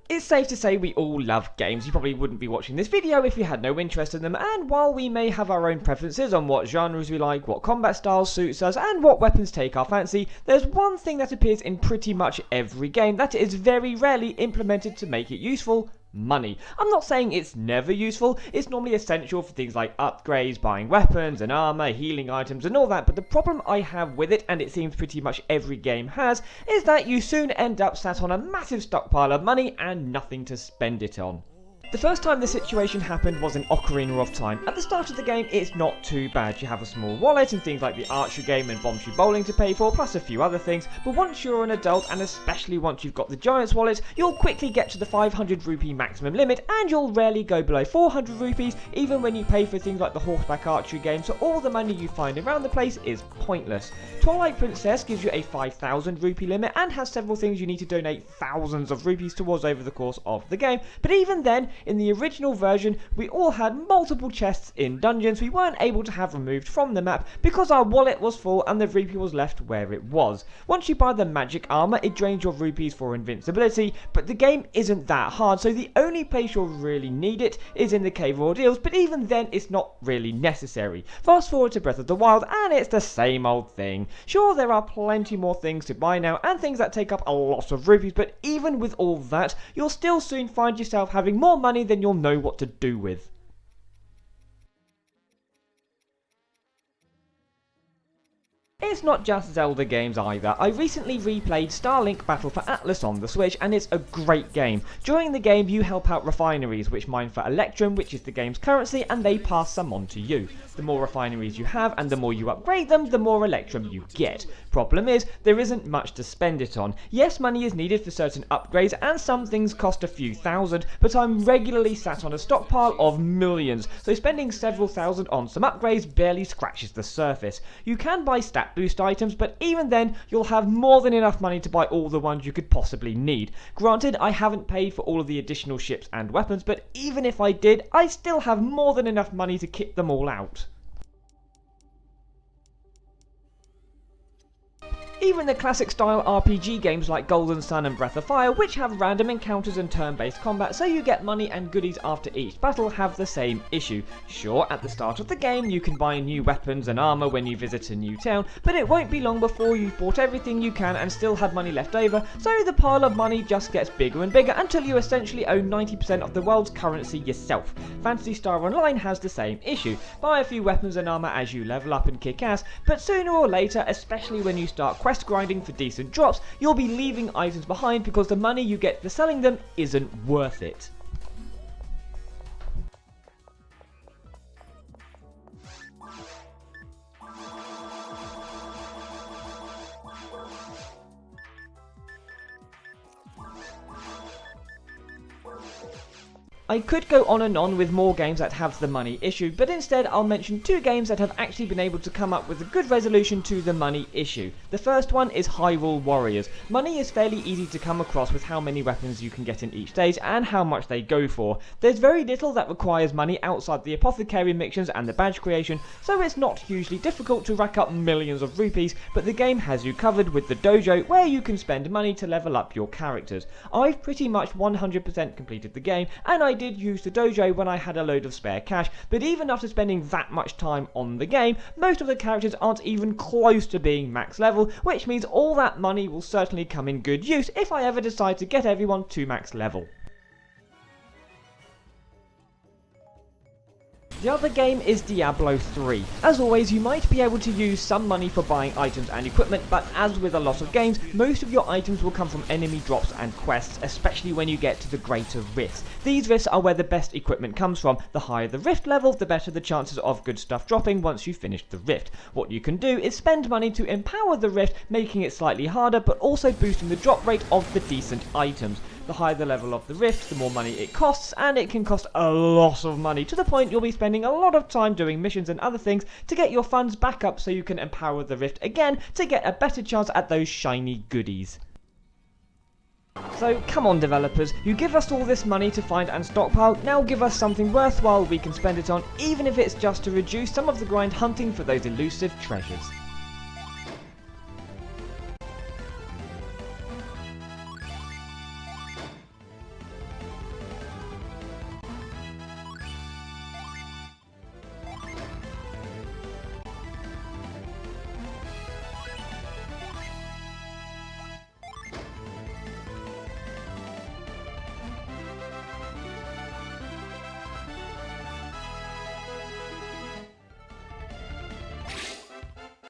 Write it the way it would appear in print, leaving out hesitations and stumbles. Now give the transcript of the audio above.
It's safe to say we all love games. You probably wouldn't be watching this video if you had no interest in them, and while we may have our own preferences on what genres we like, what combat styles suits us, and what weapons take our fancy, there's one thing that appears in pretty much every game that is very rarely implemented to make it useful: money. I'm not saying it's never useful, it's normally essential for things like upgrades, buying weapons and armor, healing items and all that, but the problem I have with it, and it seems pretty much every game has, is that you soon end up sat on a massive stockpile of money and nothing to spend it on. The first time this situation happened was in Ocarina of Time. At the start of the game, it's not too bad. You have a small wallet and things like the archery game and Bombshoe Bowling to pay for, plus a few other things, but once you're an adult, and especially once you've got the Giant's wallet, you'll quickly get to the 500 rupee maximum limit, and you'll rarely go below 400 rupees, even when you pay for things like the horseback archery game, so all the money you find around the place is pointless. Twilight Princess gives you a 5,000 rupee limit, and has several things you need to donate thousands of rupees towards over the course of the game, but even then, in the original version, we all had multiple chests in dungeons we weren't able to have removed from the map because our wallet was full and the rupee was left where it was. Once you buy the magic armor, it drains your rupees for invincibility, but the game isn't that hard, so the only place you'll really need it is in the Cave of Ordeals, but even then it's not really necessary. Fast forward to Breath of the Wild and it's the same old thing. Sure, there are plenty more things to buy now and things that take up a lot of rupees, but even with all that, you'll still soon find yourself having more money than you'll know what to do with. It's not just Zelda games either. I recently replayed Starlink Battle for Atlas on the Switch, and it's a great game. During the game, you help out refineries, which mine for Electrum, which is the game's currency, and they pass some on to you. The more refineries you have, and the more you upgrade them, the more Electrum you get. Problem is, there isn't much to spend it on. Yes, money is needed for certain upgrades, and some things cost a few thousand, but I'm regularly sat on a stockpile of millions, so spending several thousand on some upgrades barely scratches the surface. You can buy stat boost items, but even then, you'll have more than enough money to buy all the ones you could possibly need. Granted, I haven't paid for all of the additional ships and weapons, but even if I did, I still have more than enough money to kit them all out. Even the classic style RPG games like Golden Sun and Breath of Fire, which have random encounters and turn-based combat so you get money and goodies after each battle, have the same issue. Sure, at the start of the game you can buy new weapons and armor when you visit a new town, but it won't be long before you've bought everything you can and still have money left over, so the pile of money just gets bigger and bigger until you essentially own 90% of the world's currency yourself. Phantasy Star Online has the same issue. Buy a few weapons and armor as you level up and kick ass, but sooner or later, especially when you start quest grinding for decent drops, you'll be leaving items behind because the money you get for selling them isn't worth it. I could go on and on with more games that have the money issue, but instead I'll mention two games that have actually been able to come up with a good resolution to the money issue. The first one is Hyrule Warriors. Money is fairly easy to come across with how many weapons you can get in each stage and how much they go for. There's very little that requires money outside the apothecary missions and the badge creation, so it's not hugely difficult to rack up millions of rupees, but the game has you covered with the dojo where you can spend money to level up your characters. I've pretty much 100% completed the game, and I did use the dojo when I had a load of spare cash, but even after spending that much time on the game, most of the characters aren't even close to being max level, which means all that money will certainly come in good use if I ever decide to get everyone to max level. The other game is Diablo 3. As always, you might be able to use some money for buying items and equipment, but as with a lot of games, most of your items will come from enemy drops and quests, especially when you get to the greater rifts. These rifts are where the best equipment comes from. The higher the rift level, the better the chances of good stuff dropping once you've finished the rift. What you can do is spend money to empower the rift, making it slightly harder, but also boosting the drop rate of the decent items. The higher the level of the rift, the more money it costs, and it can cost a lot of money, to the point you'll be spending a lot of time doing missions and other things to get your funds back up so you can empower the rift again to get a better chance at those shiny goodies. So come on developers, you give us all this money to find and stockpile, now give us something worthwhile we can spend it on, even if it's just to reduce some of the grind hunting for those elusive treasures.